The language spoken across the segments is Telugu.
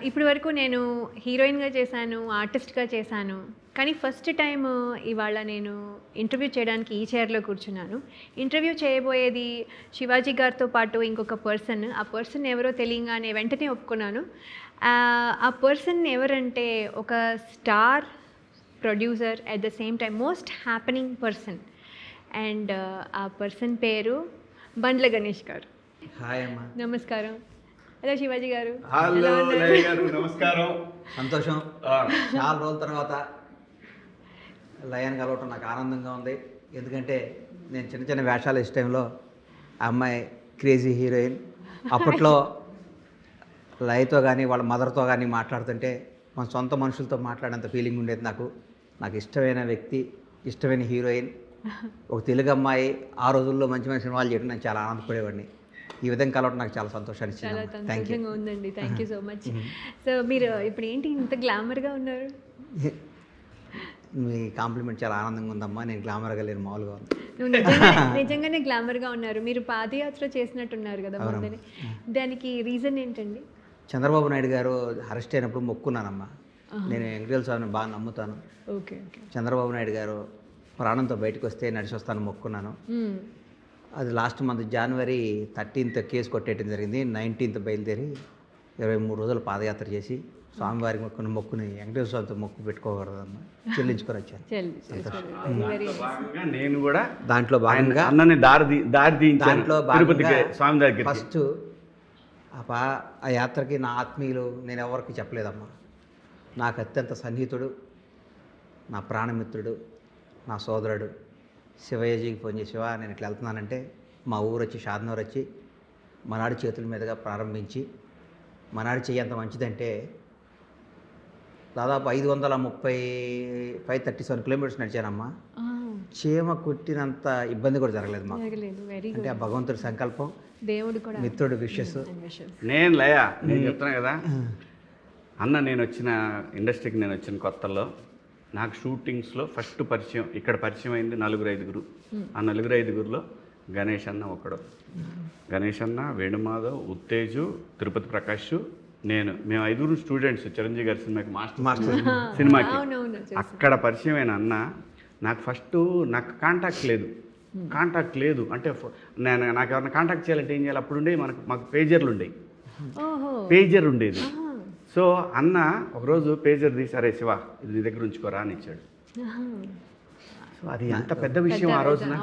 ఇప్పటి వరకు నేను హీరోయిన్‌గా చేశాను, ఆర్టిస్ట్‌గా చేశాను. కానీ ఫస్ట్ టైమ్ ఇవాళ నేను ఇంటర్వ్యూ చేయడానికి ఈ చైర్‌లో కూర్చున్నాను. ఇంటర్వ్యూ చేయబోయేది శివాజీ గారితో పాటు ఇంకొక పర్సన్. ఆ పర్సన్ ఎవరో తెలియంగానే వెంటనే ఒప్పుకున్నాను. ఆ పర్సన్ ఎవరంటే ఒక star producer at the same time most happening person. And ఆ పర్సన్ పేరు బండ్ల గణేష్ గారు. హాయ్ అమ్మా. నమస్కారం. హలో శివాజీ గారు. హలో లయ గారు, నమస్కారం. సంతోషం. చాలా రోజుల తర్వాత లయని కలవటం నాకు ఆనందంగా ఉంది. ఎందుకంటే నేను చిన్న చిన్న వేషాలు ఇష్ట టైంలో ఆ అమ్మాయి క్రేజీ హీరోయిన్. అప్పట్లో లయతో కానీ వాళ్ళ మదర్తో కానీ మాట్లాడుతుంటే మన సొంత మనుషులతో మాట్లాడేంత ఫీలింగ్ ఉండేది నాకు. నాకు ఇష్టమైన వ్యక్తి, ఇష్టమైన హీరోయిన్, ఒక తెలుగు అమ్మాయి. ఆ రోజుల్లో మంచి మంచి సినిమాలు చేయడం నేను చాలా ఆనందపడేవాడిని. ఈ విధంగా కలవడం నాకు చాలా సంతోషాన్ని ఇచ్చింది. చాలా సంతోషంగా ఉందండి. Thank you so much. So మీరు ఇప్పుడు ఏంటి ఇంత గ్లామర్గా ఉన్నారు? మీ కాంప్లిమెంట్ చాలా ఆనందంగా ఉందమ్మా. నేను గ్లామర్గా లేను, మామూలుగా ఉంది. నువ్వు నిజంగానే గ్లామర్గా ఉన్నారు. మీరు పాదయాత్ర చేసినట్టున్నారు కదా ముందని. దానికి రీజన్ ఏంటండి? చంద్రబాబు నాయుడు గారు అరెస్ట్ అయినప్పుడు మొక్కున్నానమ్మా. నేను వెంకటేశ్వర స్వామిని బాగా నమ్ముతాను. Okay okay. చంద్రబాబు నాయుడు గారు ప్రాణంతో బయటకు వస్తే నడిచి వస్తాను మొక్కున్నాను. అది లాస్ట్ మంత్ జనవరి 13th కేసు కొట్టేయడం జరిగింది. 19th బయలుదేరి 23 రోజులు పాదయాత్ర చేసి స్వామివారికి మొక్కుని వెంకటేశ్వర స్వామితో మొక్కు పెట్టుకోకూడదమ్మా, చెల్లించుకొని వచ్చాను. నేను కూడా దాంట్లో భాగంగా అన్నని దారి దాంట్లో భాగంగా స్వామి దగ్గర ఫస్ట్ ఆ యాత్రకి నా ఆత్మీయులు నేను ఎవరికి చెప్పలేదమ్మా. నాకు అత్యంత సన్నిహితుడు, నా ప్రాణమిత్రుడు, నా సోదరుడు శివయ్యజీకి ఫోన్ చేసి, శివ నేను ఇట్లా వెళ్తున్నానంటే మా ఊరు వచ్చి షాద్నగర్ వచ్చి మనాడి చేతుల మీదుగా ప్రారంభించి, మనాడి చెయ్యి ఎంత మంచిదంటే దాదాపు 537 కిలోమీటర్స్ నడిచానమ్మా. చీమ కుట్టినంత ఇబ్బంది కూడా జరగలేదు మాకు. అంటే ఆ భగవంతుడి సంకల్పం, దేవుడు కూడా, మిత్రుడు విషెస్. నేను చెప్తున్నా కదా అన్న, నేను వచ్చిన ఇండస్ట్రీకి నేను వచ్చిన కొత్తలో నాకు షూటింగ్స్లో ఫస్ట్ పరిచయం ఇక్కడ పరిచయం అయింది 4-5. ఆ 4-5లో గణేష్ అన్న ఒకడు. గణేష్ అన్న, వేణుమాధవ్, ఉత్తేజు, తిరుపతి ప్రకాష్, మేము 5 స్టూడెంట్స్ చిరంజీవి గారి సినిమాకి మాస్టర్ సినిమాకి. అక్కడ పరిచయమైన అన్న నాకు ఫస్ట్ నాకు కాంటాక్ట్ లేదు అంటే నాకు ఎవరైనా కాంటాక్ట్ చేయాలంటే ఏం చేయాలి? అప్పుడు ఉండేవి మాకు పేజర్లు ఉండేది. సో అన్న ఒకరోజు పేజర్ తీసి, అరే శివ ఇది నీ దగ్గర ఉంచుకోరా అని ఇచ్చాడు. సో అది ఎంత పెద్ద విషయం ఆ రోజున.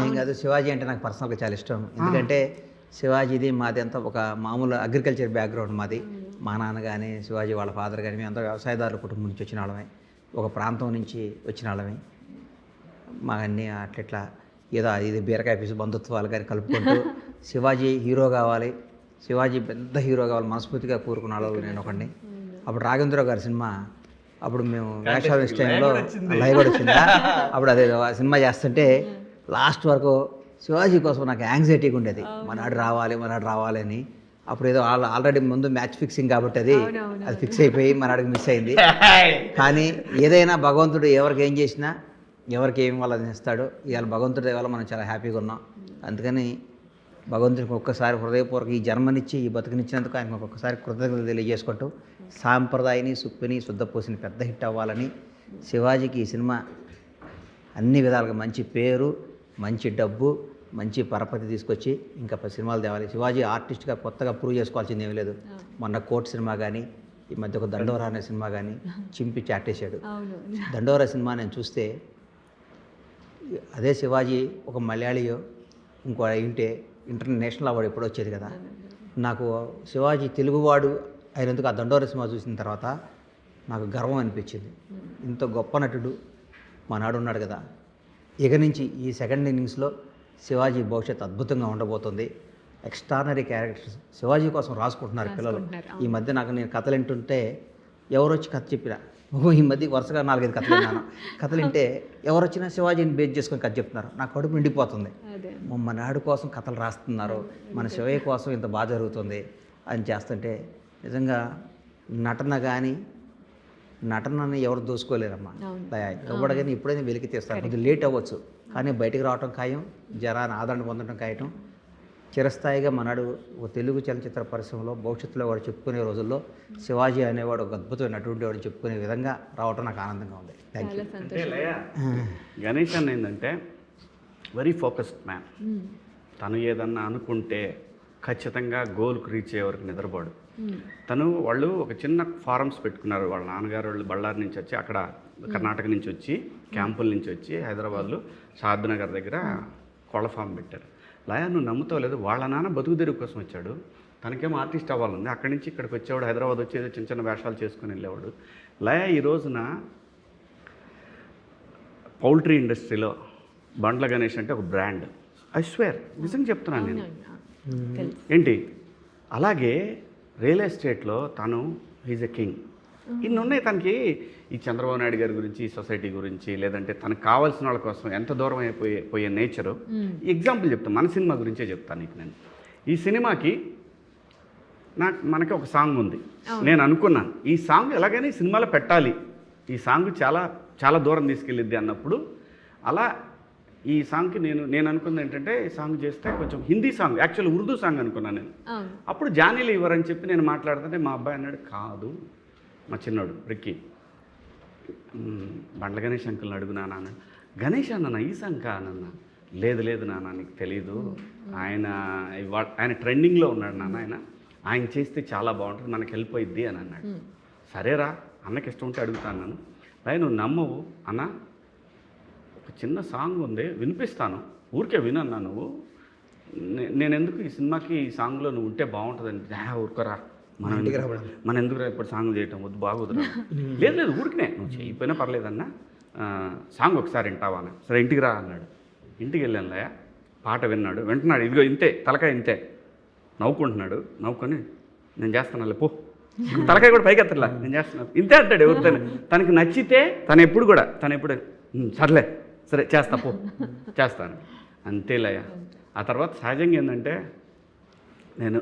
ఏం కాదు, శివాజీ అంటే నాకు పర్సనల్గా చాలా ఇష్టం. ఎందుకంటే శివాజీది మాది అంతా ఒక మామూలు అగ్రికల్చర్ బ్యాక్గ్రౌండ్ మాది. మా నాన్న కానీ శివాజీ వాళ్ళ ఫాదర్ కానీ మేమంతా వ్యవసాయదారుల కుటుంబం నుంచి వచ్చిన వాళ్ళమే, ఒక ప్రాంతం నుంచి వచ్చిన వాళ్ళమే. మా అన్నీ అట్లా ఏదో ఇది బీరకాయ పీసు బంధుత్వాలు కానీ కలుపుకుంటూ శివాజీ హీరో కావాలి, శివాజీ పెద్ద హీరో కావాలి మనస్ఫూర్తిగా కోరుకున్న వాళ్ళు నేను ఒకడిని. అప్పుడు రాఘవేంద్రరావు గారి సినిమా, అప్పుడు మేము వేషాలు ఇష్ట టైంలో లైవ్ కూడా వచ్చిందా, అప్పుడు అదే సినిమా చేస్తుంటే లాస్ట్ వరకు శివాజీ కోసం నాకు యాంగ్జైటీగా ఉండేది. మనాడు రావాలి అని. అప్పుడు ఏదో ఆల్రెడీ ముందు మ్యాచ్ ఫిక్సింగ్ కాబట్టి అది ఫిక్స్ అయిపోయి మనాడికి మిస్ అయింది. కానీ ఏదైనా భగవంతుడు ఎవరికి ఏం చేసినా, ఎవరికి ఏం వాళ్ళని ఇస్తాడో, ఇవాళ భగవంతుడి వల్ల మనం చాలా హ్యాపీగా ఉన్నాం. అందుకని భగవంతుడికి ఒక్కసారి హృదయపూర్వక ఈ జన్మనిచ్చి ఈ బతుకునిచ్చినందుకు ఆయనకు ఒక్కొక్కసారి కృతజ్ఞతలు తెలియజేసుకుంటూ, సాంప్రదాయని సుప్పిని శుద్ధపూసిని పెద్ద హిట్ అవ్వాలని, శివాజీకి ఈ సినిమా అన్ని విధాలుగా మంచి పేరు, మంచి డబ్బు, మంచి పరపతి తీసుకొచ్చి ఇంకా సినిమాలు తేవాలి. శివాజీ ఆర్టిస్ట్గా కొత్తగా ప్రూవ్ చేసుకోవాల్సింది ఏమీ లేదు. మొన్న కోర్ట్ సినిమా కానీ, ఈ మధ్య ఒక దండోరా అనే సినిమా కానీ చింపి చాటేశాడు. దండోరా సినిమా నేను చూస్తే అదే శివాజీ ఒక మలయాళీయో ఇంకో ఉంటే ఇంటర్నేషనల్ అవార్డు ఎప్పుడు వచ్చేది కదా. నాకు శివాజీ తెలుగువాడు అయినందుకు ఆ దండోరా సినిమా చూసిన తర్వాత నాకు గర్వం అనిపించింది. ఇంత గొప్ప నటుడు మనాడు ఉన్నాడు కదా. ఇక నుంచి ఈ సెకండ్ ఇన్నింగ్స్లో శివాజీ భవిష్యత్తు అద్భుతంగా ఉండబోతుంది. ఎక్స్ట్రానరీ క్యారెక్టర్స్ శివాజీ కోసం రాసుకుంటున్నారు పిల్లలు. ఈ మధ్య నేను కథలు వింటుంటే ఎవరు వచ్చి కథ చెప్పినా, ఈ మధ్య వరుసగా 4-5 కథలు విన్నాను. కథలు వింటే ఎవరు వచ్చినా శివాజీని బేస్ చేసుకొని కథ చెప్తున్నారు. నా కడుపు నిండిపోతుంది. మన నాడు కోసం కథలు రాస్తున్నారు, మన శివయ్య కోసం ఇంత బాగా జరుగుతుంది అని చేస్తుంటే నిజంగా నటనని ఎవరు దోసుకోలేరమ్మా. ఎవడగానే ఎప్పుడైనా వెలికి తీస్తారు. కొద్దిగా లేట్ అవ్వచ్చు కానీ బయటికి రావటం ఖాయం, జనాన్ని ఆదరణ పొందడం ఖాయం. చిరస్థాయిగా మనాడు ఒక తెలుగు చలనచిత్ర పరిశ్రమలో భవిష్యత్తులో వాడు చెప్పుకునే రోజుల్లో శివాజీ అనేవాడు ఒక అద్భుతమైన అటువంటి వాడు చెప్పుకునే విధంగా రావటం నాకు ఆనందంగా ఉంది. Thank you. చాలా అంటే సంతోషం. లయ గణేష్ అన్న ఏంటంటే వెరీ ఫోకస్డ్ మ్యాన్. తను ఏదన్నా అనుకుంటే ఖచ్చితంగా గోల్కి రీచ్ అయ్యే వరకు నిద్రపోడు. వాళ్ళు ఒక చిన్న ఫారమ్స్ పెట్టుకున్నారు. వాళ్ళ నాన్నగారు వాళ్ళు బళ్ళారి నుంచి వచ్చి, అక్కడ కర్ణాటక నుంచి వచ్చి, క్యాంపుల నుంచి వచ్చి హైదరాబాద్లో షాద్నగర్ దగ్గర కోళ్ళ ఫామ్ పెట్టారు. లయ నువ్వు నమ్ముతావు లేదు, వాళ్ళ నాన్న బతుకు తెరువు కోసం వచ్చాడు, తనకేమో ఆర్టిస్ట్ అవ్వాలంది. అక్కడి నుంచి ఇక్కడికి వచ్చేవాడు, హైదరాబాద్ వచ్చి ఏదో చిన్న చిన్న వేషాలు చేసుకుని వెళ్ళేవాడు. లయ ఈ రోజున పౌల్ట్రీ ఇండస్ట్రీలో బండ్ల గణేష్ అంటే ఒక బ్రాండ్. ఐ స్వేర్, నిజంగా చెప్తున్నాను నేను. ఏంటి అలాగే రియల్ ఎస్టేట్లో తను ఈజ్ ఎ కింగ్. ఇన్ని ఉన్నాయి తనకి. ఈ చంద్రబాబు నాయుడు గారి గురించి, ఈ సొసైటీ గురించి, లేదంటే తనకు కావాల్సిన వాళ్ళ కోసం ఎంత దూరం పోయే నేచరు. ఎగ్జాంపుల్ చెప్తాను, మన సినిమా గురించే చెప్తాను నీకు నేను. ఈ సినిమాకి మనకి ఒక సాంగ్ ఉంది. నేను అనుకున్నాను ఈ సాంగ్ ఎలాగైనా ఈ సినిమాలో పెట్టాలి, ఈ సాంగ్ చాలా చాలా దూరం తీసుకెళ్ళిద్ది అన్నప్పుడు అలా ఈ సాంగ్కి నేను అనుకున్నది ఏంటంటే, ఈ సాంగ్ చేస్తే కొంచెం Hindi song, actual Urdu song అనుకున్నాను నేను. అప్పుడు జానీలు ఇవ్వరని చెప్పి నేను మాట్లాడుతుంటే మా అబ్బాయి అన్నాడు, కాదు మా చిన్నోడు రిక్కీ, బండ్ల గణేష్ అంకుల్ని అడుగు నాన్న అన్నాడు. గణేష్ అన్న ఈ సాంగ్ కానన్న. లేదు నాన్న నీకు తెలీదు, ఆయన ట్రెండింగ్లో ఉన్నాడు నాన్న, ఆయన చేస్తే చాలా బాగుంటుంది, మనకి హెల్ప్ అయ్యిద్ది అని అన్నాడు. సరేరా అన్నకి ఇష్టం ఉంటే అడుగుతాను నన్ను. అయ్యి నువ్వు నమ్మవు అన్న, ఒక చిన్న సాంగ్ ఉంది వినిపిస్తాను, ఊరికే వినన్నా నువ్వు, నేను ఎందుకు ఈ సినిమాకి ఈ సాంగ్లో నువ్వు ఉంటే బాగుంటుందని. ఊరుకోరా, మనం ఎందుకు ఇప్పుడు సాంగ్ చేయటం వద్దు, బాగోదురా. లేదు ఊరికినే నువ్వు చేయకపోయినా పర్లేదన్నా, సాంగ్ ఒకసారి వింటావా అన్న. సరే ఇంటికి రా అన్నాడు. ఇంటికి వెళ్ళాను లయ, పాట వింటున్నాడు. ఇదిగో ఇంతే తలకాయ ఇంతే నవ్వుకుంటున్నాడు. నవ్వుకొని నేను చేస్తాను పో, తలకాయ కూడా పైకి ఎత్తట్లా, నేను చేస్తున్నాను ఇంతే అంటాడు. ఎవరితో తనకి నచ్చితే తను ఎప్పుడు సర్లే సరే చేస్తా పో, చేస్తాను అంతే లయ. ఆ తర్వాత సహజంగా ఏంటంటే, నేను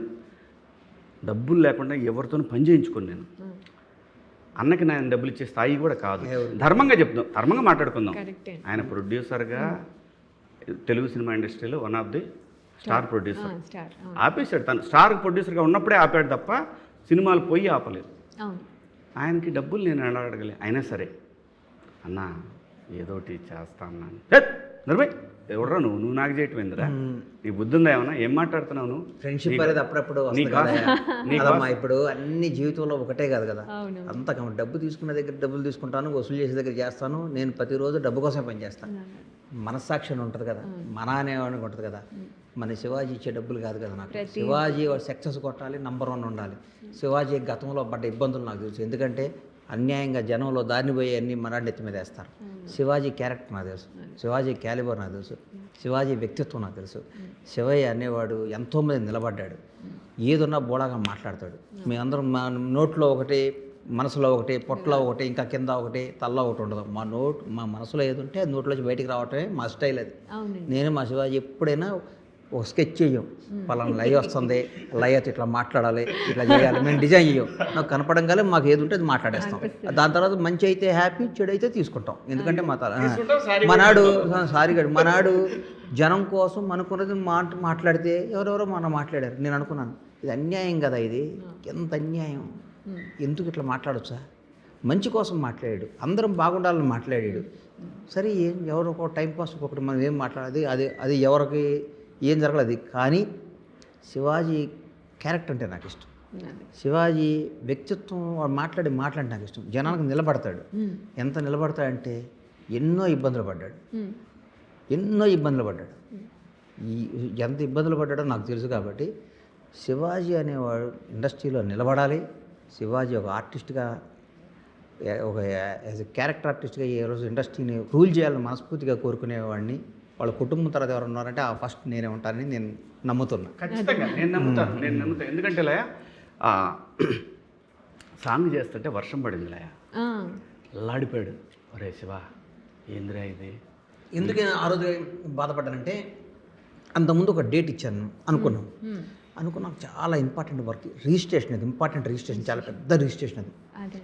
డబ్బులు లేకుండా ఎవరితోనూ పని చేయించుకోను. నేను అన్నకి నేను డబ్బులు ఇచ్చే స్థాయి కూడా కాదు. ధర్మంగా చెప్తాం, ధర్మంగా మాట్లాడుకుందాం. ఆయన ప్రొడ్యూసర్గా తెలుగు సినిమా ఇండస్ట్రీలో one of the star producer. ఆపేశాడు, తను స్టార్ ప్రొడ్యూసర్గా ఉన్నప్పుడే ఆపాడు తప్ప సినిమాలు పోయి ఆపలేదు. ఆయనకి డబ్బులు నేను ఎలా అడగలే. అయినా సరే అన్నా ఏదోటి చేస్తా అన్నాను. నర్భయ్ ఎవడరా నువ్వు నాకు చేయటం ఏందిరా, నీ బుద్ధి ఉందా ఏమన్నా, ఏం మాట్లాడుతున్నావు నువ్వు? ఫ్రెండ్షిప్ అనేది అప్పుడప్పుడు ఇప్పుడు అన్ని జీవితంలో ఒకటే కాదు కదా, అంత డబ్బు తీసుకునే దగ్గర డబ్బులు తీసుకుంటాను, వసూలు చేసే దగ్గర చేస్తాను. నేను ప్రతిరోజు డబ్బు కోసమే పని చేస్తాను. మనస్సాక్షి ఉంటుంది కదా, మన అనేవాడికి ఉంటుంది కదా. మన శివాజీ ఇచ్చే డబ్బులు కాదు కదా నాకు. శివాజీ సక్సెస్ కొట్టాలి, నంబర్ 1 ఉండాలి. శివాజీ గతంలో పడ్డ ఇబ్బందులు నాకు తెలుసు. ఎందుకంటే అన్యాయంగా జనంలో దారిని పోయి అన్ని మనాడి ఎత్తి మీద వేస్తారు. శివాజీ క్యారెక్టర్ నాకు తెలుసు, శివాజీ క్యాలిబర్ నాకు తెలుసు, శివాజీ వ్యక్తిత్వం నాకు తెలుసు. శివయ్య అనేవాడు ఎంతోమంది నిలబడ్డాడు, ఏదున్నా బోళాగా మాట్లాడతాడు. మేమందరం మా నోట్లో ఒకటి, మనసులో ఒకటి, పొట్టలో ఒకటి, ఇంకా కింద ఒకటి, తల్లో ఒకటి ఉండదు. మా మనసులో ఏది ఉంటే అది నోట్లోంచి బయటికి రావటమే మా స్టైల్. అది నేను మా శివాజీ ఎప్పుడైనా ఒక స్కెచ్ చెయ్యం, పలానా లయ వస్తుంది, లయతో ఇట్లా మాట్లాడాలి, ఇట్లా చేయాలి, మేము డిజైన్ చేయం. నాకు కనపడంగానే మాకు ఏది ఉంటే అది మాట్లాడేస్తాం. దాని తర్వాత మంచి అయితే హ్యాపీ, చెడు అయితే తీసుకుంటాం. ఎందుకంటే మనాడు జనం కోసం అనుకున్నది మాట్లాడితే ఎవరెవరో మనం మాట్లాడారు. నేను అనుకున్నాను ఇది అన్యాయం కదా, ఇది ఎంత అన్యాయం, ఎందుకు ఇట్లా మాట్లాడొచ్చా? మంచి కోసం మాట్లాడాడు, అందరం బాగుండాలని మాట్లాడాడు. సరే ఎవరో ఒక టైం పాస్ ఒకటి మనం ఏం మాట్లాడేది, అది ఎవరికి ఏం జరగలేదు. కానీ శివాజీ క్యారెక్టర్ అంటే నాకు ఇష్టం. శివాజీ వ్యక్తిత్వం, వాడు మాట్లాడే మాటలంటే నాకు ఇష్టం. జనానికి నిలబడతాడు. ఎంత నిలబడతాడంటే ఎన్నో ఇబ్బందులు పడ్డాడు. ఎంత ఇబ్బందులు పడ్డాడో నాకు తెలుసు. కాబట్టి శివాజీ అనేవాడు ఇండస్ట్రీలో నిలబడాలి. శివాజీ ఒక ఆర్టిస్ట్గా, ఒక యాజ్ ఎ క్యారెక్టర్ ఆర్టిస్ట్గా ఏ రోజు ఇండస్ట్రీని రూల్ చేయాలని మనస్ఫూర్తిగా కోరుకునేవాడిని. వాళ్ళ కుటుంబం తర్వాత ఎవరు ఉన్నారంటే ఆ ఫస్ట్ నేనే ఉంటానని నేను నమ్ముతున్నా. ఖచ్చితంగా నేను నమ్ముతాను. ఎందుకంటే లయ సాంగ్ చేస్తుంటే వర్షం పడింది. లయ అల్లాడిపోయాడు, ఒరే శివ ఏందిరా ఇది. ఎందుకు ఆ రోజు బాధపడ్డానంటే, అంతకుముందు ఒక డేట్ ఇచ్చాను అనుకున్నాం చాలా ఇంపార్టెంట్ వర్క్, రిజిస్ట్రేషన్. అది ఇంపార్టెంట్ రిజిస్ట్రేషన్, చాలా పెద్ద రిజిస్ట్రేషన్ అది.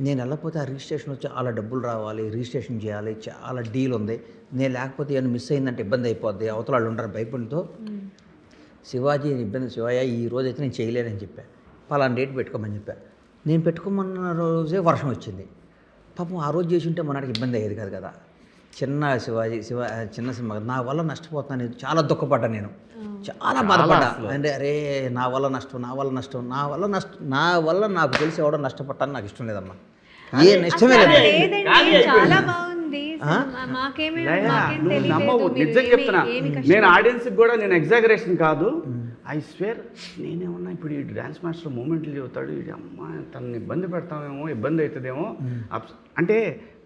నేను వెళ్ళకపోతే ఆ రిజిస్ట్రేషన్లో చాలా డబ్బులు రావాలి, రిజిస్ట్రేషన్ చేయాలి, చాలా డీల్ ఉంది. నేను లేకపోతే ఏమైనా మిస్ అయిందంటే ఇబ్బంది అయిపోద్ది, అవతల వాళ్ళు ఉంటారు భయపడితో. శివాజీ ఇబ్బంది శివయ్య ఈ రోజు అయితే నేను చేయలేనని చెప్పా, పలానా డేట్ పెట్టుకోమని చెప్పా. నేను పెట్టుకోమన్న రోజే వర్షం వచ్చింది. పాపం ఆ రోజు చేసి ఉంటే మనకి ఇబ్బంది అయ్యేది కాదు కదా. చిన్న చిన్న సినిమా నా వల్ల నష్టపోతున్నాను, చాలా దుఃఖపడ్డా నేను, చాలా బాధపడ్డా. అంటే అరే నా వల్ల నాకు తెలిసి ఎవడో నష్టపడ్డాను, నాకు ఇష్టం లేదమ్మా, ఏ ఇష్టమే లేదు. చాలా బాగుంది, నువ్వు నమ్మవు, నిజంగా చెప్తున్నా. నేను ఆడియన్స్కి కూడా నేను ఎగ్జాగరేషన్ కాదు, ఐ స్వేర్ నేనేమన్నా ఇప్పుడు ఈ డ్యాన్స్ మాస్టర్ మూమెంట్లు చెబుతాడు, ఇది అమ్మ తనని ఇబ్బంది పెడతామేమో, ఇబ్బంది అవుతుందేమో. అంటే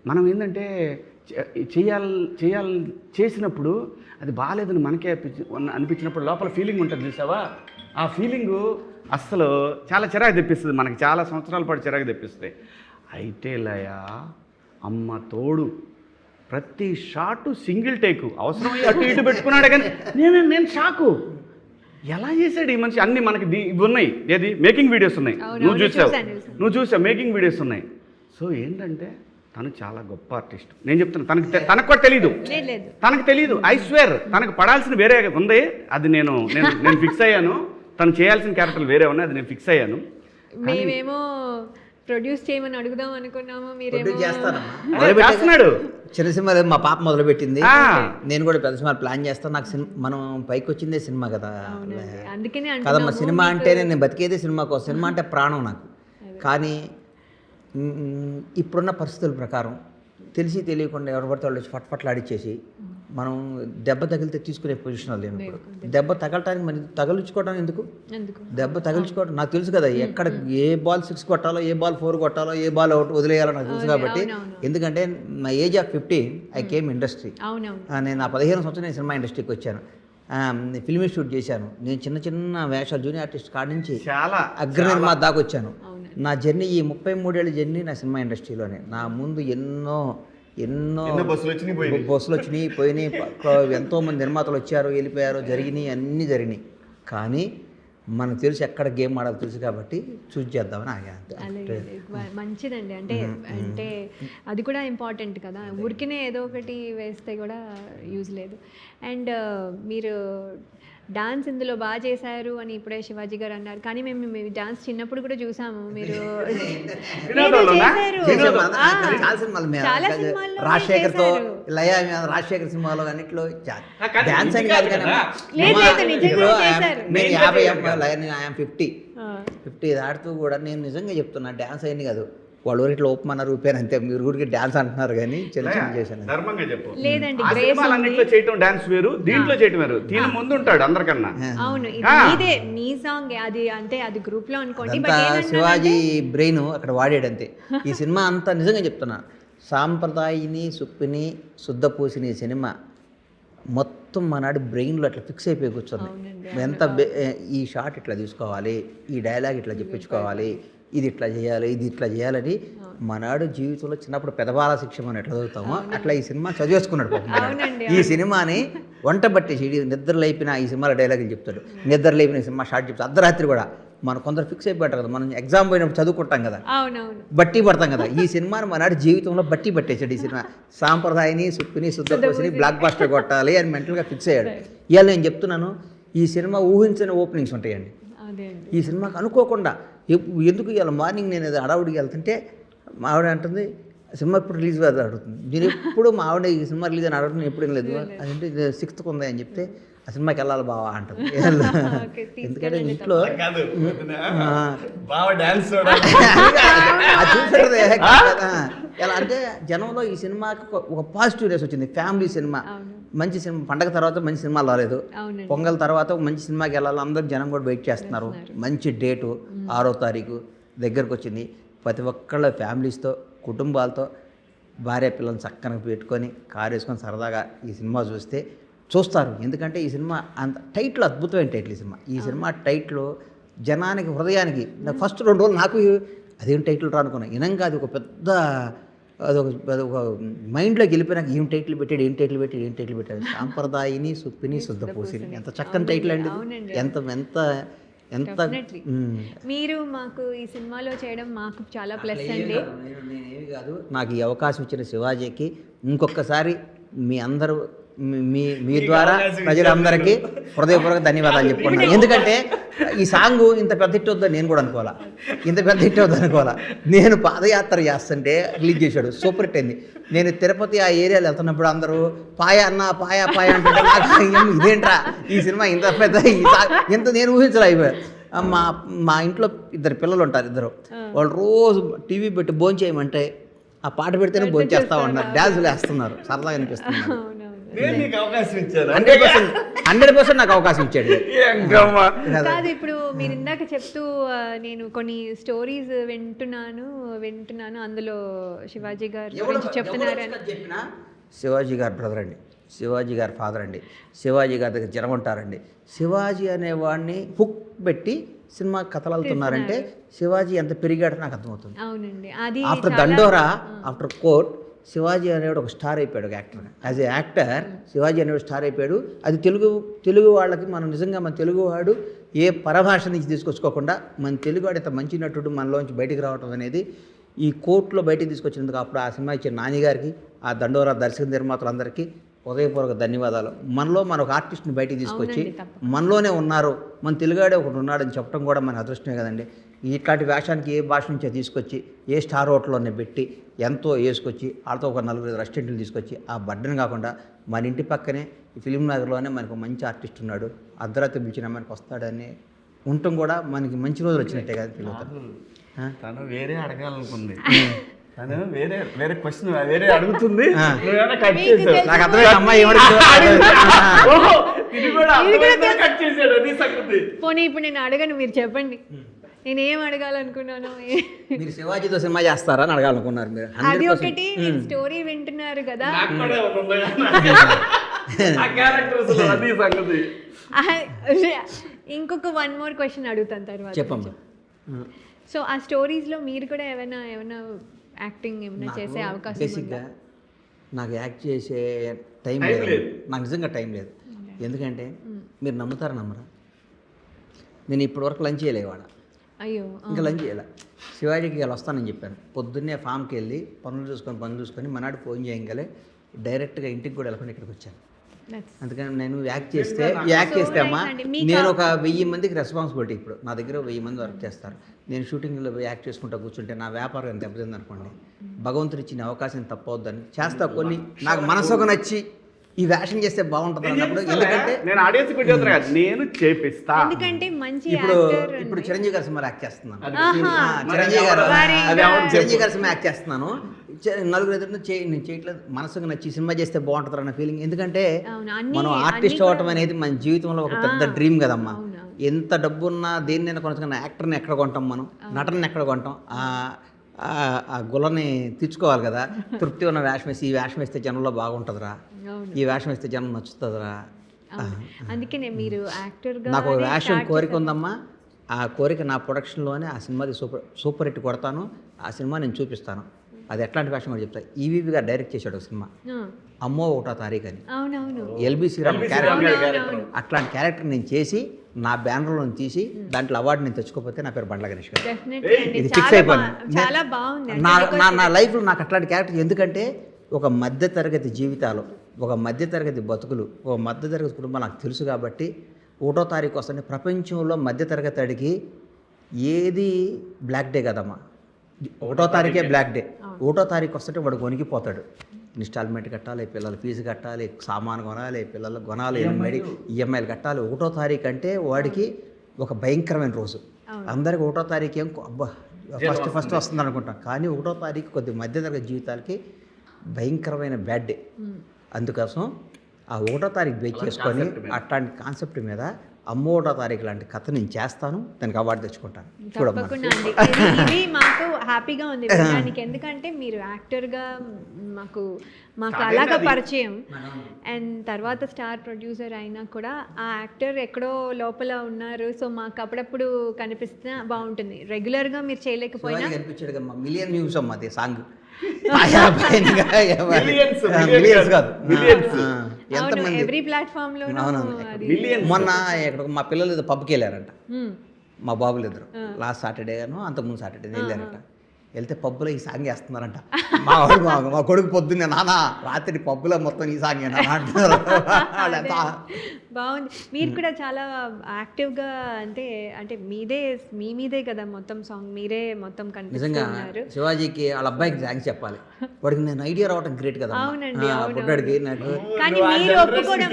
మనం ఏంటంటే చేసినప్పుడు అది బాగాలేదని మనకే అనిపించినప్పుడు లోపల ఫీలింగ్ ఉంటుంది చూసావా, ఆ ఫీలింగు అస్సలు చాలా చిరాకు తెప్పిస్తుంది, మనకి చాలా సంవత్సరాల పాటు చిరాకు తెప్పిస్తుంది. అయితే లయ అమ్మ తోడు ప్రతి షాటు సింగిల్ టేకు, అవసరమయ్యి అటు ఇటు పెట్టుకున్నాడే కానీ నేను షాకు, ఎలా చేశాడు ఈ మనిషి. అన్నీ మనకి ఇవి ఉన్నాయి, ఏది మేకింగ్ వీడియోస్ ఉన్నాయి, నువ్వు చూసావు మేకింగ్ వీడియోస్ ఉన్నాయి. సో ఏంటంటే తను చాలా గొప్ప ఆర్టిస్ట్, నేను చెప్తున్నా. తనకు కూడా తెలియదు, ఐ స్వేర్ తనకు పడాల్సిన వేరే ఉంది, అది నేను ఫిక్స్ అయ్యాను. తను చేయాల్సిన క్యారెక్టర్లు వేరే ఉన్నాయి, అది నేను ఫిక్స్ అయ్యాను. మేమేమో ప్రొడ్యూస్ చేయమని అడుగుదాం అనుకున్నాము, చేస్తున్నాడు. చిన్న సినిమా మా పాప మొదలుపెట్టింది, నేను కూడా పెద్ద సినిమా ప్లాన్ చేస్తాను. నాకు మనం పైకి వచ్చిందే సినిమా కదా, కదమ్మా సినిమా అంటే నేను బతికేదే సినిమా కోసం, సినిమా అంటే ప్రాణం నాకు. కానీ ఇప్పుడున్న పరిస్థితుల ప్రకారం తెలిసి తెలియకుండా ఎవరు పడితే వాళ్ళు ఫట్ఫట్లాడిచ్చేసి మనం దెబ్బ తగిలితే తీసుకునే పొజిషన్లో లేను ఇప్పుడు. దెబ్బ తగలటానికి మరి తగిలించుకోవడం ఎందుకు, దెబ్బ తగిలించుకోవడం నాకు తెలుసు కదా, ఎక్కడ ఏ బాల్ 6 కొట్టాలో, ఏ బాల్ 4 కొట్టాలో, ఏ బాల్ అవుట్ వదిలేయాలో నాకు తెలుసు. కాబట్టి ఎందుకంటే నా age of 15 I came industry. నేను నా 15 సంవత్సరం నేను సినిమా ఇండస్ట్రీకి వచ్చాను, ఫిల్మ్ షూట్ చేశాను. నేను చిన్న చిన్న వేషాలు జూనియర్ ఆర్టిస్ట్ కాడి నుంచి చాలా అగ్రనిర్మా దాకా వచ్చాను. నా జర్నీ ఈ 33 ఏళ్ళ జర్నీ నా సినిమా ఇండస్ట్రీలోనే. నా ముందు ఎన్నో బస్సులు వచ్చినాయి పోయినాయి, ఎంతోమంది నిర్మాతలు వచ్చారు వెళ్ళిపోయారు, అన్నీ జరిగినాయి. కానీ మనకు తెలుసు ఎక్కడ గేమ్ ఆడాలో తెలుసు కాబట్టి చూస్ చేద్దామని ఆగా. మంచిదండి, అంటే అది కూడా ఇంపార్టెంట్ కదా, ఊరికినే ఏదో ఒకటి వేస్తే కూడా యూజ్ లేదు. అండ్ మీరు డాన్స్ ఇందులో బాగా చేశారు అని ఇప్పుడే శివాజీ గారు అన్నారు, కానీ మేము మీ డాన్స్ చిన్నప్పుడు కూడా చూసాము, మీరు చాలా సినిమాల్లో రాజశేఖర్తో లయ రాజశేఖర్ సినిమాలో అన్నిట్లో డాన్స్ అని కాదు కానీ 50 దాటుతూ కూడా నేను నిజంగా చెప్తున్నా డాన్స్ అయింది కాదు, వాళ్ళు ఊరిట్లో ఓపెమన్నారు రూపాయలు అంతే, మీరు ఊరికి డాన్స్ అంటున్నారు కానీ చిన్న చేశాను. ధర్మంగా చెప్పు, చేయటం డాన్స్ వేరు, దీంట్లో చేయటం వేరు. దీని ముందు ఉంటాడు అందరికన్నా. అవును, మీ సాంగ్ అది, అంటే అది గ్రూప్ లో అనుకోండి, శివాజీ బ్రెయిన్ అక్కడ వాడాడు అంతే. ఈ సినిమా అంతా నిజంగా చెప్తున్నా, సాంప్రదాయిని సుప్పిని శుద్ధపూసిని సినిమా మొత్తం మనాడు బ్రెయిన్లో అట్లా ఫిక్స్ అయిపోయి కూర్చుంది. ఎంత ఈ షాట్ ఇట్లా తీసుకోవాలి, ఈ డైలాగ్ ఇట్లా చెప్పించుకోవాలి, ఇది ఇట్లా చేయాలి, ఇది ఇట్లా చేయాలని మనాడు జీవితంలో చిన్నప్పుడు పెదబాల శిక్ష మనం ఎట్లా చదువుతామో అట్లా ఈ సినిమా చదివేసుకున్నాడు పాపం. ఈ సినిమాని వంట బట్టి నిద్ర లేపిన ఈ సినిమాలో డైలాగులు చెప్తాడు, నిద్ర లేపిన సినిమా షార్ట్ చెప్తాడు, అర్ధరాత్రి కూడా. మనం కొందరు ఫిక్స్ అయిపోతారు కదా, మనం ఎగ్జామ్ పోయినప్పుడు చదువుకుంటాం కదా, బట్టి పడతాం కదా, ఈ సినిమాని మనాడు జీవితంలో బట్టి పట్టేశాడు. ఈ సినిమా సాంప్రదాయని సుప్పిని శుద్ధపూసిని బ్లాక్ బాస్టర్ కొట్టాలి అని మెంటల్గా ఫిక్స్ అయ్యాడు. ఇవాళ నేను చెప్తున్నాను, ఈ సినిమా ఊహించిన ఓపెనింగ్స్ ఉంటాయండి. ఈ సినిమాకి అనుకోకుండా ఎందుకు ఇవాళ మార్నింగ్ నేను ఏదో హడావుడికి వెళ్తుంటే మా ఆవిడ అంటుంది సినిమా ఎప్పుడు రిలీజ్ అది అడుగుతుంది. నేను ఎప్పుడు మా ఆవిడ ఈ సినిమా రిలీజ్ అని అడగడం ఎప్పుడు లేదు, అదంటే 6th ఉంది అని చెప్తే ఆ సినిమాకి వెళ్ళాలి బావా అంటుంది. ఎందుకంటే ఇంట్లో చూసారు ఎలా అంటే జనంలో ఈ సినిమాకి ఒక పాజిటివ్నెస్ వచ్చింది. ఫ్యామిలీ సినిమా, మంచి సినిమా, పండగ తర్వాత మంచి సినిమాలు రాలేదు, పొంగల్ తర్వాత మంచి సినిమాకి వెళ్ళాలి, అందరూ జనం కూడా వెయిట్ చేస్తున్నారు. మంచి డేటు 6వ తారీఖు దగ్గరకు వచ్చింది. ప్రతి ఒక్కళ్ళ ఫ్యామిలీస్తో కుటుంబాలతో భార్య పిల్లల్ని చక్కగా పెట్టుకొని కారు వేసుకొని సరదాగా ఈ సినిమా చూస్తారు. ఎందుకంటే ఈ సినిమా అంత టైటిల్ అద్భుతమైన టైటిల్. ఈ సినిమా టైటిల్ జనానికి హృదయానికి ఫస్ట్ 2 రోజులు నాకు అదేం టైటిల్ రానుకున్నా, ఇనంగా అది ఒక పెద్ద అదొక మైండ్లోకి వెళ్ళిపోయినాక ఏం టైటిల్ పెట్టాడు సాంప్రదాయిని సుప్పిని శుద్ధపూసిని. ఎంత చక్కని టైటిల్ అండి, ఎంత ఎంత ఎంత. మీరు మాకు ఈ సినిమాలో చేయడం మాకు చాలా ప్లస్ అండి. నేనేమి కాదు, నాకు ఈ అవకాశం ఇచ్చిన శివాజీకి ఇంకొకసారి మీ అందరూ మీ ద్వారా ప్రజలందరికీ హృదయపూర్వక ధన్యవాదాలు చెప్పుకున్నాను. ఎందుకంటే ఈ సాంగ్ ఇంత పెద్ద హిట్ అవుతుందని నేను కూడా అనుకోవాలా, ఇంత పెద్ద హిట్ అవుతుంది అనుకోవాలా. నేను పాదయాత్ర చేస్తుంటే రిలీజ్ చేశాడు, సూపర్ హిట్ అయింది. నేను తిరుపతి ఆ ఏరియాలో వెళ్తున్నప్పుడు అందరూ పాయ అన్న పాయ పాయ అంటే నాకు ఇదేంట్రా ఈ సినిమా ఇంత పెద్ద ఇంత నేను ఊహించలే అయిపోయాను. మా ఇంట్లో 2 పిల్లలు ఉంటారు, 2 వాళ్ళు రోజు టీవీ పెట్టి భోజనం చేయమంటే ఆ పాట పెడితేనే భోజనం చేస్తా ఉన్నారు, డ్యాన్సులు వేస్తున్నారు, సరదాగా అనిపిస్తున్నారు. 100% నాకు అవకాశం ఇచ్చాడు. కాదు, ఇప్పుడు మీరు ఇందాక చెప్తూ నేను కొన్ని స్టోరీస్ వింటున్నాను అందులో శివాజీ గారి గురించి చెప్తున్నారని. శివాజీ గారు బ్రదర్ అండి, శివాజీ గారి ఫాదర్ అండి, శివాజీ గారి దగ్గర జనం ఉంటారండి. శివాజీ అనేవాడిని హుక్ పెట్టి సినిమా కథలు వెళ్తున్నారంటే శివాజీ ఎంత పెరిగాడో నాకు అర్థమవుతుంది. అవునండి, అది ఆఫ్టర్ దండోరా, ఆఫ్టర్ కోర్ట్, శివాజీ అనేవాడు ఒక స్టార్ అయిపోయాడు, ఒక actor. As a actor Shivaji అనేవాడు స్టార్ అయిపోయాడు. అది తెలుగు వాళ్ళకి మనం నిజంగా మన తెలుగువాడు ఏ పరభాష నుంచి తీసుకొచ్చుకోకుండా మన తెలుగువాడు ఇంత మంచి నటుడు మనలోంచి బయటికి రావడం అనేది ఈ కోర్టులో బయటికి తీసుకొచ్చినందుకు అప్పుడు ఆ సినిమా ఇచ్చిన నాని గారికి, ఆ దండోరా దర్శక నిర్మాతలందరికీ హృదయపూర్వక ధన్యవాదాలు. మనలో మన ఒక ఆర్టిస్ట్ని బయటికి తీసుకొచ్చి మనలోనే ఉన్నారు, మన తెలుగాడే ఒకటి ఉన్నాడని చెప్పడం కూడా మన అదృష్టమే కదండి. ఇట్లాంటి వేషానికి ఏ భాష నుంచో తీసుకొచ్చి ఏ స్టార్ హోటల్లోనే పెట్టి ఎంతో వేసుకొచ్చి వాళ్ళతో ఒక 4-5 రెస్టారెంట్లు తీసుకొచ్చి ఆ బడ్డను కాకుండా మన ఇంటి పక్కనే ఈ ఫిలిం నగర్లోనే మనకు మంచి ఆర్టిస్ట్ ఉన్నాడు, అర్ధరాత్రి పిలిచిన మనకు వస్తాడని ఉండటం కూడా మనకి మంచి రోజులు వచ్చినట్టే కదా ఫీల్ అవుతాను. తను వేరే అడగాలనుకుంది, తను వేరే క్వశ్చన్ వేరే అడుగుతుంది, నాకు అర్థమైంది అమ్మాయి పోనీ ఇప్పుడు నేను అడగను, మీరు చెప్పండి నేనేం అడగాలనుకున్నాను. మీరు శివాజీతో సినిమా చేస్తారా అని అడగాలనుకున్నారు మీరు. అది ఒకటి, స్టోరీ వింటున్నారు కదా, ఇంకొక 1 more క్వశ్చన్ అడుగుతాను తర్వాత. చెప్పమ్మా. సో ఆ స్టోరీస్లో మీరు కూడా ఏమైనా యాక్టింగ్ ఏమైనా చేసే అవకాశం? బేసిక్గా నాకు యాక్ట్ చేసే టైం లేదు, నాకు నిజంగా టైం లేదు. ఎందుకంటే మీరు నమ్ముతారా నమ్మరా, నేను ఇప్పటివరకు లంచ్ చేయలేవాడ. అయ్యో, ఇంకా లంచ్ చేయాల. శివాజీకి ఇలా వస్తానని చెప్పాను, పొద్దున్నే ఫామ్కి వెళ్ళి పనులు చూసుకొని మనాడు ఫోన్ చేయగలే డైరెక్ట్గా ఇంటికి కూడా వెళ్ళకుండా ఇక్కడికి వచ్చాను. అందుకని నేను యాక్ట్ చేస్తే అమ్మా నేను ఒక 1000 మందికి రెస్పాన్సిబిలిటీ. ఇప్పుడు నా దగ్గర 1000 మంది వర్క్ చేస్తారు. నేను షూటింగ్లో యాక్ట్ చేసుకుంటా కూర్చుంటే నా వ్యాపారం ఎంత దెబ్బతింది అనుకోండి. భగవంతుడు ఇచ్చిన అవకాశం తప్పవద్దని చేస్తా. కొన్ని నాకు మనసుకు నచ్చి ఈ వేషం చేస్తే బాగుంటుంది అన్నప్పుడు, ఎందుకంటే నేను ఆడియన్స్ నేను చేపిస్తా. ఎందుకంటే మంచి ఇప్పుడు చిరంజీవి గారి సినిమా యాక్ట్ చేస్తున్నాను, చిరంజీవి గారి సినిమా యాక్ట్ చేస్తున్నాను. 4 ఎదురు నేను చేయట్లేదు, మనసుకు నచ్చి సినిమా చేస్తే బాగుంటుంది అన్న ఫీలింగ్. ఎందుకంటే మనం ఆర్టిస్ట్ అవ్వటం అనేది మన జీవితంలో ఒక పెద్ద డ్రీమ్ కదమ్మా. ఎంత డబ్బున్నా దేన్నైనా కొనుక్కున్న యాక్టర్ని ఎక్కడ కొంటాం, మనం నటనని ఎక్కడ కొంటాం? ఆ గులని తీర్చుకోవాలి కదా. తృప్తి ఉన్న వేషం వేసి ఈ వేషం వేస్తే జనంలో బాగుంటుందిరా, ఈ వేషం వేస్తే జనం నచ్చుతుందిరా. అందుకే మీరు యాక్టర్గా నాకు ఒక వేషం కోరిక ఉందమ్మా. ఆ కోరిక నా ప్రొడక్షన్లోనే ఆ సినిమాది సూపర్ హిట్ కొడతాను. ఆ సినిమా నేను చూపిస్తాను. అది ఎట్లాంటి వేషం కూడా చెప్తాను. ఈవీవి గారు డైరెక్ట్ చేశాడు ఒక సినిమా, అమ్మో 1వ తారీఖు అని. ఎల్బి శ్రీరామ్ క్యారెక్టర్, అట్లాంటి క్యారెక్టర్ నేను చేసి నా బ్యానర్లో తీసి దాంట్లో అవార్డు నేను తెచ్చుకోకపోతే నా పేరు బండ్ల గణేష్ గారు. ఇది ఫిక్స్ అయిపోయింది నా లైఫ్లో. నాకు అట్లాంటి క్యారెక్టర్, ఎందుకంటే ఒక మధ్యతరగతి జీవితాలు, ఒక మధ్యతరగతి బతుకులు, ఒక మధ్యతరగతి కుటుంబం నాకు తెలుసు కాబట్టి 1వ తారీఖు వస్తుంది. ప్రపంచంలో మధ్యతరగతి అడిగి ఏది బ్లాక్ డే కదమ్మా, 1వ తారీఖే బ్లాక్ డే. 1వ తారీఖు వస్తుంటే వాడు కొనికిపోతాడు. ఇన్స్టాల్మెంట్ కట్టాలి, పిల్లల ఫీజు కట్టాలి, సామాను కొనాలి, పిల్లలకు కొనాలి, ఈఎంఐలు కట్టాలి. 1వ తారీఖు అంటే వాడికి ఒక భయంకరమైన రోజు. అందరికి 1వ తారీఖు ఏం అబ్బా ఫస్ట్ వస్తుంది అనుకుంటాం, కానీ 1వ తారీఖు కొద్ది మధ్యతరగతి జీవితాలకి భయంకరమైన బ్యాడ్ డే. అందుకోసం ఆ 1వ తారీఖు బేస్ చేసుకొని అట్లాంటి కాన్సెప్ట్ మీద అమ్మో 1వ తారీఖు లాంటి కథ నేను చేస్తాను, దానికి అవార్డు తెచ్చుకుంటాను. తప్పకుండా అండి, ఇది మాకు హ్యాపీగా ఉంది వినడానికి. ఎందుకంటే మీరు యాక్టర్గా మాకు అలాగా పరిచయం, అండ్ తర్వాత స్టార్ ప్రొడ్యూసర్ అయినా కూడా ఆ యాక్టర్ ఎక్కడో లోపల ఉన్నారు. సో మాకు అప్పుడప్పుడు కనిపిస్తున్నా బాగుంటుంది. రెగ్యులర్గా మీరు చేయలేకపోయినా కనిపించాడు కదా, మిలియన్ వ్యూస్ అమ్మ అది సాంగ్. ఎవ్రీ ప్లాట్ఫామ్ లో. మొన్న ఇక్కడ మా పిల్లలు ఏదో పబ్కి వెళ్ళారంట, మా బాబులు ఇద్దరు. లాస్ట్ సాటర్డే గాను అంతకుముందు సాటర్డే వెళ్ళారంట. వెళ్తే పబ్బులో ఈ సాంగ్ వేస్తున్నారంట. మా కొడుకు పొద్దున్నే నాన్న రాత్రి పబ్బులో మొత్తం ఈ సాంగ్ అంటున్నారు. వాళ్ళంతా బాగుంది. మీరు కూడా చాలా యాక్టివ్గా అంటే మీదే కదా మొత్తం సాంగ్, మీరే మొత్తం నిజంగా కనిపిస్తున్నారు. శివాజీకి వాళ్ళ అబ్బాయికి థ్యాంక్స్ చెప్పాలి. వాడికి నేను ఐడియా రావడం గ్రేట్ కదా. అవునండి, అవును. బుడ్డాడికి నాకు కానీ మీరు ఒప్పుకోవడం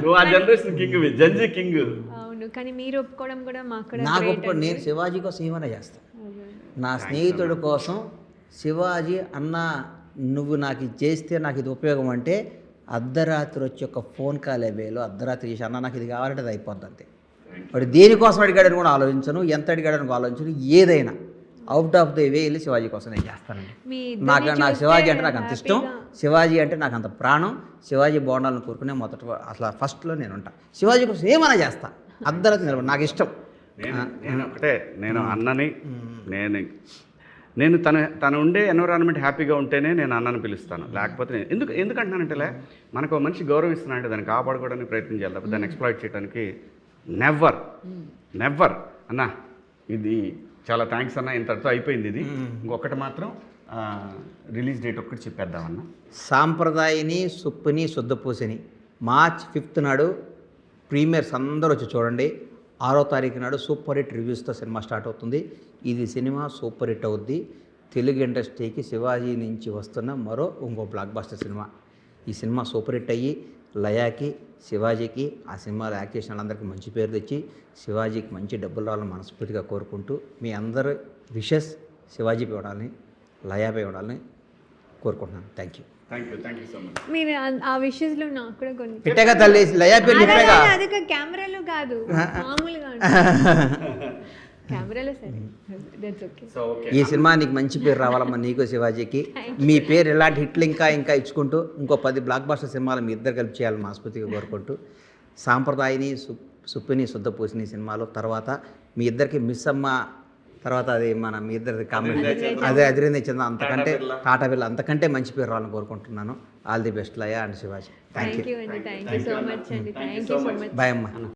నువ్వు ఆ జనరేషన్ కింగ్, జంజీ కింగ్. అవును, కానీ మీరు ఒప్పుకోవడం కూడా మాకు కూడా నాకు great ఒప్పుకో, నేను శివాజీ కోసం ఏమైనా చేస్తాను. నా స్నేహితుడి కోసం శివాజీ అన్న నువ్వు నాకు ఇది చేస్తే నాకు ఇది ఉపయోగం అంటే అర్ధరాత్రి వచ్చి ఒక ఫోన్ కాల్ వేలు అర్ధరాత్రి చేసి అన్న నాకు ఇది కావాలంటే అది అయిపోద్ది అంతే. వాడు దేనికోసం అడిగాడని కూడా ఆలోచించను, ఎంత అడిగాడని కూడా ఆలోచించను. ఏదైనా అవుట్ ఆఫ్ ద వే వెళ్ళి శివాజీ కోసం నేను చేస్తానండి. నాకు శివాజీ అంటే నాకు అంత ఇష్టం, శివాజీ అంటే నాకు అంత ప్రాణం. శివాజీ బాగుండాలని కోరుకునే మొదట అసలు ఫస్ట్లో నేను ఉంటా. శివాజీ కోసం ఏమైనా చేస్తా, అర్ధరాత్రి నిలబడి నాకు ఇష్టం. నేను ఒకటే, నేను అన్నని నేను తను ఉండే ఎన్విరాన్మెంట్ హ్యాపీగా ఉంటేనే నేను అన్నని పిలుస్తాను. లేకపోతే నేను ఎందుకంటున్నానంటే మనకు ఒక మనిషి గౌరవం ఇస్తున్నానంటే దాన్ని కాపాడుకోవడానికి ప్రయత్నం చేయాలి, లేకపోతే దాన్ని ఎక్స్ప్లాయిట్ చేయడానికి నెవర్ అన్న ఇది చాలా థ్యాంక్స్ అన్న, ఇంతటితో అయిపోయింది ఇది. ఇంకొకటి మాత్రం రిలీజ్ డేట్ ఒక్కటి చెప్పేద్దామన్న. సాంప్రదాయని సుప్పుని శుద్ధపూసని మార్చ్ 5th నాడు ప్రీమియర్స్ అందరూ వచ్చి చూడండి. 6వ తారీఖు నాడు సూపర్ హిట్ రివ్యూస్తో సినిమా స్టార్ట్ అవుతుంది. ఇది సినిమా సూపర్ హిట్ అవుద్ది. తెలుగు ఇండస్ట్రీకి శివాజీ నుంచి వస్తున్న ఇంకో బ్లాక్ బస్టర్ సినిమా. ఈ సినిమా సూపర్ హిట్ అయ్యి లయాకి శివాజీకి ఆ సినిమాలో యాక్ట్ చేసిన వాళ్ళందరికీ మంచి పేరు తెచ్చి శివాజీకి మంచి డబ్బులు రావాలని మనస్ఫూర్తిగా కోరుకుంటూ మీ అందరి విషెస్ శివాజీపై ఇవ్వాలని, లయాపై ఇవ్వాలని కోరుకుంటున్నాను. Thank you so much. మీరు ఆ విషయస్లో నాకు కూడా కొన్ని పెట్టాగా తల్లి లయా పేరు చెప్పాగా. అది కెమెరాలో కాదు, మామూలుగా కెమెరాలో. సరే, దట్స్ ఓకే. ఈ సినిమా నీకు మంచి పేరు రావాలమ్మా, నీకు శివాజీకి. మీ పేరు ఇలాంటి హిట్లు ఇంకా ఇచ్చుకుంటూ ఇంకో 10 బ్లాక్ బస్టర్ సినిమాలు మీ ఇద్దరు కలిపి చేయాలని మనస్ఫూర్తిగా కోరుకుంటూ సాంప్రదాయని సుప్పిని శుద్ధపూసిని సినిమాలో తర్వాత మీ ఇద్దరికి మిస్ అమ్మ తర్వాత అది మీ ఇద్దరి కామెంట్ అదే అదిరింది అంతకంటే టాటా బిర్లా అంతకంటే మంచి పేరు రావాలని కోరుకుంటున్నాను. All the best Laya and Shivaji. Thank you. So much అండి. Thank you so much. Bye అమ్మ.